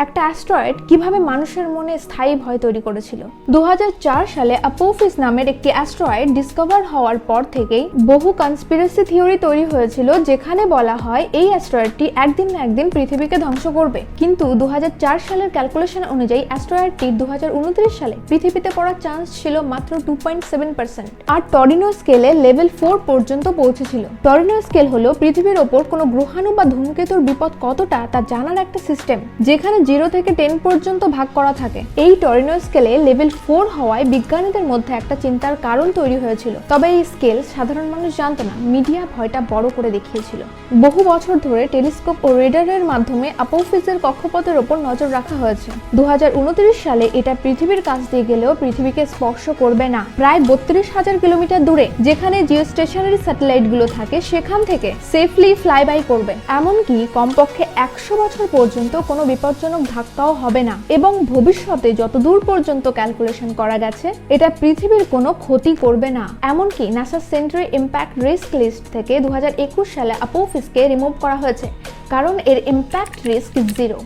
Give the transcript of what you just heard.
একটা অ্যাস্ট্রয়েড কিভাবে মানুষের মনে স্থায়ী ভয় তৈরি করেছিল। 2004 সালে অ্যাপোফিস নামের একটি অ্যাস্ট্রয়েড ডিসকভার হওয়ার পর থেকেই বহু কনস্পিরেসি থিওরি তৈরি হয়েছিল, যেখানে বলা হয় এই অ্যাস্ট্রয়েডটি একদিন না একদিন পৃথিবীকে ধ্বংস করবে। কিন্তু 2004 সালের ক্যালকুলেশন অনুযায়ী অ্যাস্ট্রয়েডটি 2029 সালে পৃথিবীতে পড়ার চান্স ছিল মাত্র 2.7%। আর টরিনো স্কেলে লেভেল 4 পর্যন্ত পৌঁছেছিল। টরিনো স্কেল হলো পৃথিবীর ওপর কোনো গ্রহাণু বা ধূমকেতুর বিপদ কতটা তা জানার একটা সিস্টেম, যেখানে 0 থেকে 10 পর্যন্ত ভাগ করা থাকে। এই টরিনো স্কেলে লেভেল 4 হওয়ায় বিজ্ঞানীদের মধ্যে একটা চিন্তার কারণ তৈরি হয়েছিল। তবে এই স্কেল সাধারণ মানুষ জানতো না, মিডিয়া ভয়টা বড় করে দেখিয়েছিল। বহু বছর ধরে টেলিস্কোপ ও রেডারের মাধ্যমে অ্যাপোফিসের কক্ষপথের ওপর নজর রাখা হয়েছে। 2029 সালে এটা পৃথিবীর কাছ দিয়ে গেলেও পৃথিবীকে স্পর্শ করবে না। প্রায় 32,000 কিলোমিটার দূরে যেখানে জিওস্টেশনারি স্যাটেলাইটগুলো থাকে সেখান থেকে সেফলি ফ্লাই বাই করবে। এমনকি কমপক্ষে 100 বছর পর্যন্ত কোনো বিপজ্জনক ধাক্কাও হবে না, এবং ভবিষ্যতে যতদূর পর্যন্ত ক্যালকুলেশন করা গেছে এটা পৃথিবীর কোনো ক্ষতি করবে না। এমনকি নাসার সেন্টারি ইম্প্যাক্ট রিস্ক লিস্ট থেকে 2021 সালে অ্যাপোফিসকে রিমুভ করা হয়েছে, কারণ এর ইম্প্যাক্ট রিস্ক 0।